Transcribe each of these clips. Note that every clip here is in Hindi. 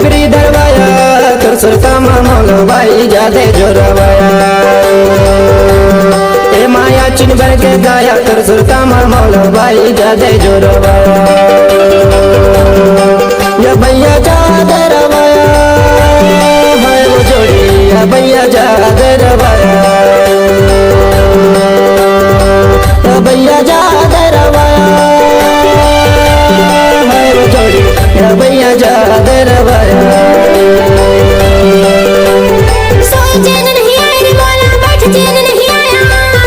पिपरी दरवाया तुर सुरता मामोल भाई जादे जोरवाया ए माया चिन भर के गाया तुर सुरता मामोल भाई जादे जोरवाया या भैया जादे रवाया है वो जोड़ी या भैया जादे रवाया या भैया जादे रवाया है वो जोड़ी या भैया जादे रवाया सोई चैन नहीं आया रे बोला बैठ चैन नहीं आया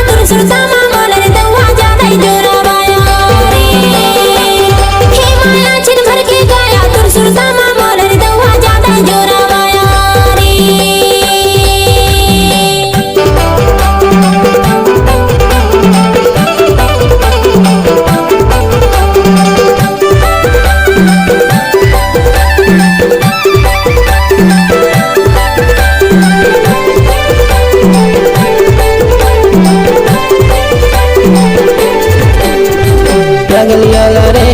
तुर सुरता मामोल रे दवा जादा जोरवाया रे हे माया चिन भर के गाया तुर सुरता मामोल रे दवा जादा जोरवाया रे रगलिया रे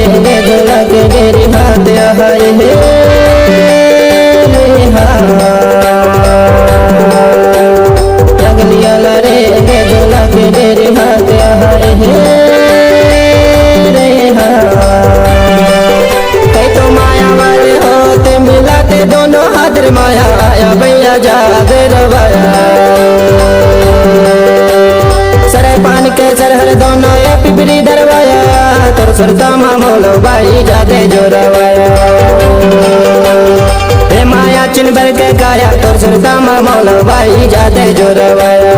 झोला के गेरी हाथ हाय हे रगलिया रे झोला के गेरी हाथ हाय हे कई तो माया वाले होते मिलाते दोनों हाथ माया आया भैया जादे रवाया सरे पान के सरहर दोनों ये पिपरी दरवाया तुर सुरता मामोल भाई जादे जोरवाया हे माया चिन भर के गाया तुर सुरता मामोल भाई जादे जोरवाया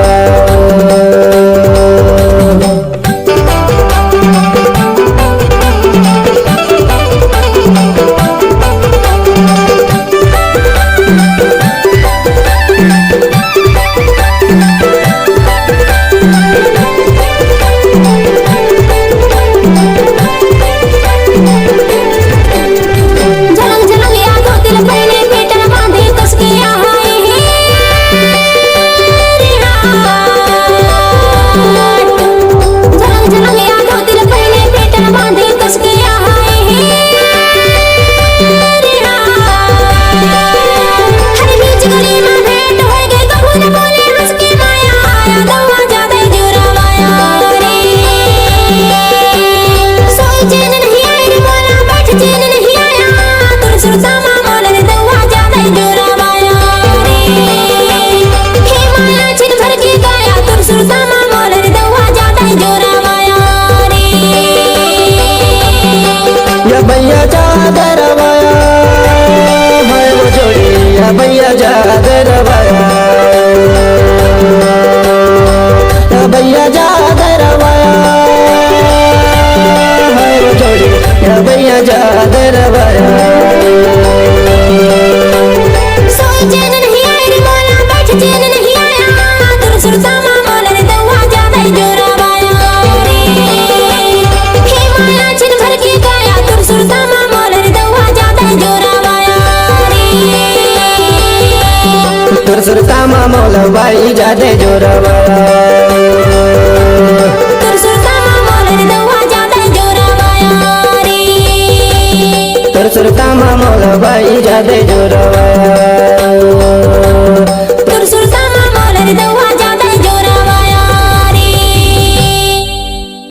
भैया जादे रवाया है वो जोड़ी या भैया जादे रवाया या भैया जादे रवाया है वो जोड़ी या भैया जादे रवाया सोई चैन नहीं आया रे बोला बैठ चैन नहीं आया तुर सुरता मामोल रे दवा जादा जोरवाया रे हे माया चिन भर के गाया तुर सुरता मामोल रे दवा जादा जोरवाया रे तुर सुरता मामोल भाई जादे जोरवाया तुर सुरता मामोल रे दवा जादा जोरवाया रे तुर सुरता मामोल भाई जादे जोरवाया।